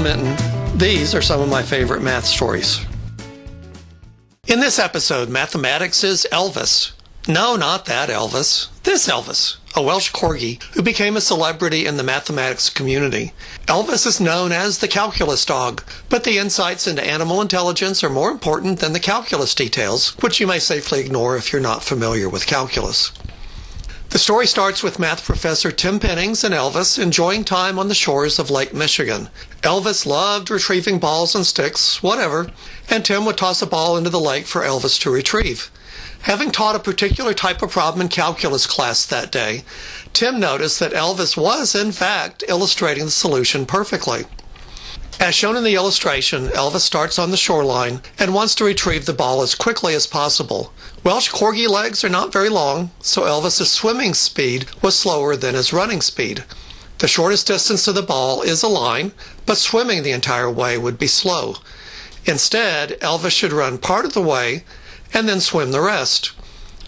John Minton. These are some of my favorite math stories. In this episode, mathematics is Elvis. No, not that Elvis. This Elvis, a Welsh corgi who became a celebrity in the mathematics community. Elvis is known as the Calculus Dog, but the insights into animal intelligence are more important than the calculus details, which you may safely ignore if you're not familiar with calculus. The story starts with math professor Tim Pennings and Elvis enjoying time on the shores of Lake Michigan. Elvis loved retrieving balls and sticks, whatever, and Tim would toss a ball into the lake for Elvis to retrieve. Having taught a particular type of problem in calculus class that day, Tim noticed that Elvis was, in fact, illustrating the solution perfectly. As shown in the illustration, Elvis starts on the shoreline and wants to retrieve the ball as quickly as possible. Welsh corgi legs are not very long, so Elvis's swimming speed was slower than his running speed. The shortest distance to the ball is a line, but swimming the entire way would be slow. Instead, Elvis should run part of the way and then swim the rest.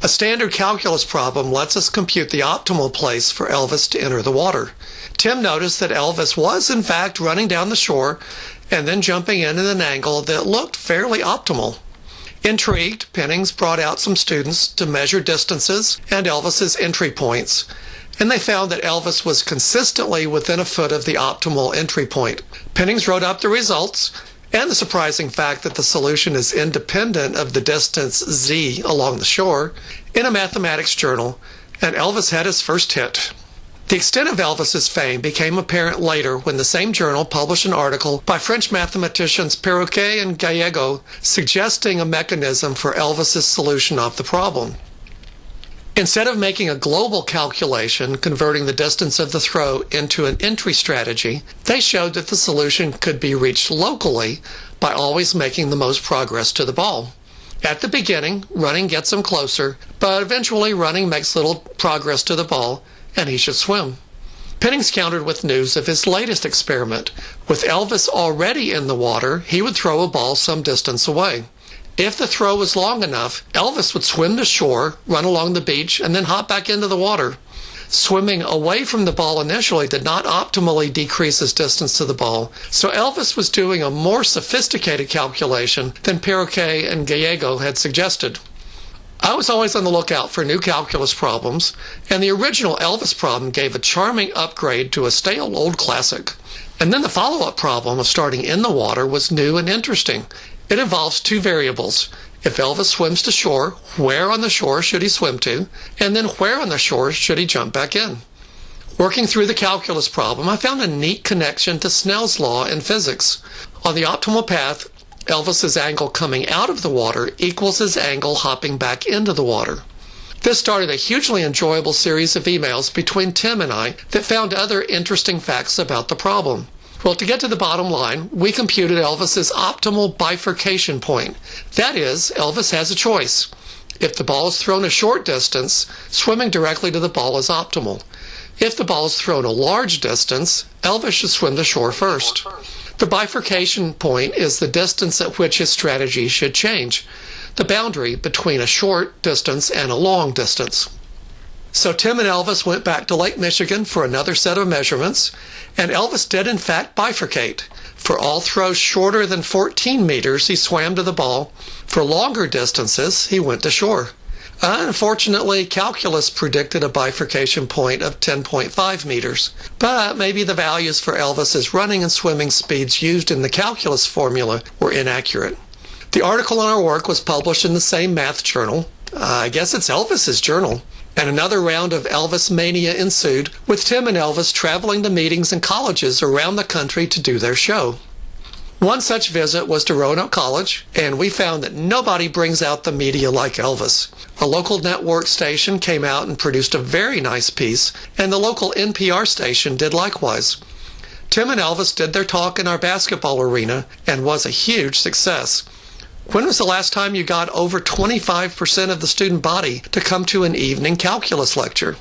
A standard calculus problem lets us compute the optimal place for Elvis to enter the water. Tim noticed that Elvis was in fact running down the shore and then jumping in at an angle that looked fairly optimal. Intrigued, Pennings brought out some students to measure distances and Elvis's entry points, and they found that Elvis was consistently within a foot of the optimal entry point. Pennings wrote up the results and the surprising fact that the solution is independent of the distance z along the shore in a mathematics journal, and Elvis had his first hit. The extent of Elvis's fame became apparent later when the same journal published an article by French mathematicians Perroquet and Gallego suggesting a mechanism for Elvis's solution of the problem. Instead of making a global calculation converting the distance of the throw into an entry strategy, they showed that the solution could be reached locally by always making the most progress to the ball. At the beginning, running gets him closer, but eventually running makes little progress to the ball, and he should swim. Pennings countered with news of his latest experiment. With Elvis already in the water, he would throw a ball some distance away. If the throw was long enough, Elvis would swim to shore, run along the beach, and then hop back into the water. Swimming away from the ball initially did not optimally decrease his distance to the ball, so Elvis was doing a more sophisticated calculation than Perroquet and Gallego had suggested. I was always on the lookout for new calculus problems, and the original Elvis problem gave a charming upgrade to a stale old classic. And then the follow-up problem of starting in the water was new and interesting. It involves two variables. If Elvis swims to shore, where on the shore should he swim to? And then where on the shore should he jump back in? Working through the calculus problem, I found a neat connection to Snell's law in physics. On the optimal path, Elvis's angle coming out of the water equals his angle hopping back into the water. This started a hugely enjoyable series of emails between Tim and I that found other interesting facts about the problem. Well, to get to the bottom line, we computed Elvis's optimal bifurcation point. That is, Elvis has a choice. If the ball is thrown a short distance, swimming directly to the ball is optimal. If the ball is thrown a large distance, Elvis should swim to shore first. The bifurcation point is the distance at which his strategy should change, the boundary between a short distance and a long distance. So Tim and Elvis went back to Lake Michigan for another set of measurements, and Elvis did in fact bifurcate. For all throws shorter than 14 meters, he swam to the ball. For longer distances, he went to shore. Unfortunately, calculus predicted a bifurcation point of 10.5 meters, but maybe the values for Elvis's running and swimming speeds used in the calculus formula were inaccurate. The article on our work was published in the same math journal. I guess it's Elvis's journal. And another round of Elvis mania ensued, with Tim and Elvis traveling to meetings and colleges around the country to do their show. One such visit was to Roanoke College, and we found that nobody brings out the media like Elvis. A local network station came out and produced a very nice piece, and the local NPR station did likewise. Tim and Elvis did their talk in our basketball arena and was a huge success. When was the last time you got over 25% of the student body to come to an evening calculus lecture?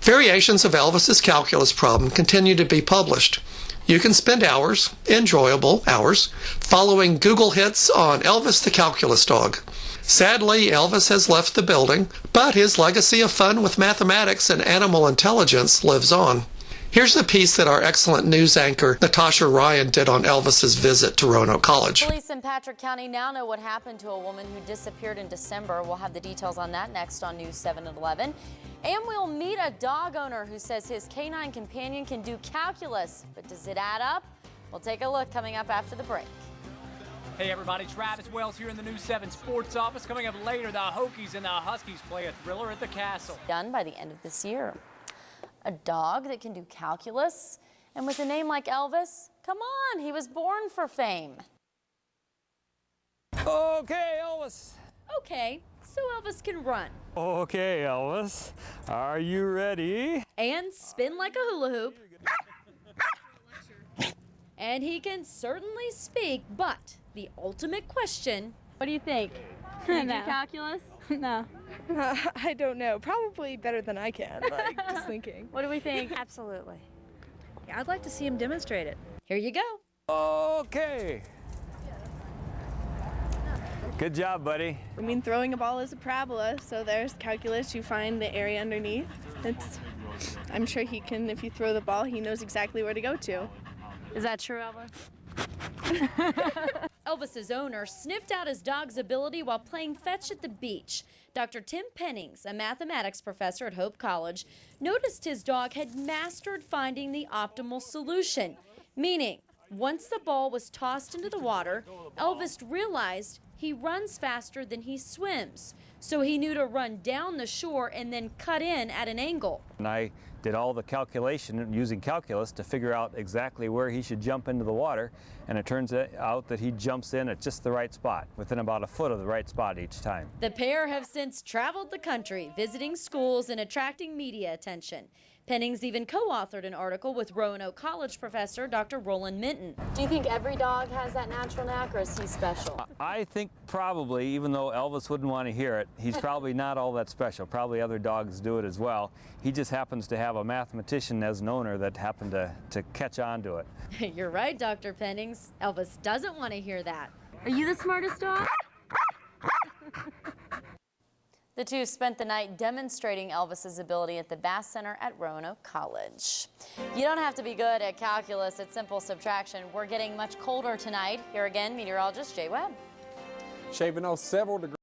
Variations of Elvis's calculus problem continue to be published. You can spend hours, enjoyable hours, following Google hits on Elvis the Calculus Dog. Sadly, Elvis has left the building, but his legacy of fun with mathematics and animal intelligence lives on. Here's the piece that our excellent news anchor Natasha Ryan did on Elvis's visit to Roanoke College. Police in Patrick County now know what happened to a woman who disappeared in December. We'll have the details on that next on News 7 at 11. And we'll meet a dog owner who says his canine companion can do calculus. But does it add up? We'll take a look coming up after the break. Hey everybody, Travis Wells here in the News 7 Sports Office. Coming up later, the Hokies and the Huskies play a thriller at the Castle. Done by the end of this year. A dog that can do calculus, and with a name like Elvis, come on, he was born for fame. Okay, Elvis. Okay, so Elvis can run. Okay, Elvis. Are you ready? And spin like a hula hoop. And he can certainly speak, but the ultimate question, what do you think? Can you do calculus? No. I don't know. Probably better than I can, like, just thinking. What do we think? Absolutely. Yeah, I'd like to see him demonstrate it. Here you go. Okay. Good job, buddy. I mean, throwing a ball is a parabola, so there's calculus. You find the area underneath. I'm sure he can, if you throw the ball, he knows exactly where to go to. Is that true, Elvis? Elvis's owner sniffed out his dog's ability while playing fetch at the beach. Dr. Tim Pennings, a mathematics professor at Hope College, noticed his dog had mastered finding the optimal solution, meaning once the ball was tossed into the water, Elvis realized he runs faster than he swims. So he knew to run down the shore and then cut in at an angle. And I did all the calculation using calculus to figure out exactly where he should jump into the water, and it turns out that he jumps in at just the right spot, within about a foot of the right spot each time. The pair have since traveled the country, visiting schools and attracting media attention. Pennings even co-authored an article with Roanoke College professor Dr. Roland Minton. Do you think every dog has that natural knack, or is he special? I think probably, even though Elvis wouldn't want to hear it, he's probably not all that special. Probably other dogs do it as well. He just happens to have a mathematician as an owner that happened to catch on to it. You're right, Dr. Pennings. Elvis doesn't want to hear that. Are you the smartest dog? The two spent the night demonstrating Elvis's ability at the Bass Center at Roanoke College. You don't have to be good at calculus, it's simple subtraction. We're getting much colder tonight. Here again, meteorologist Jay Webb. Shaving off several degrees.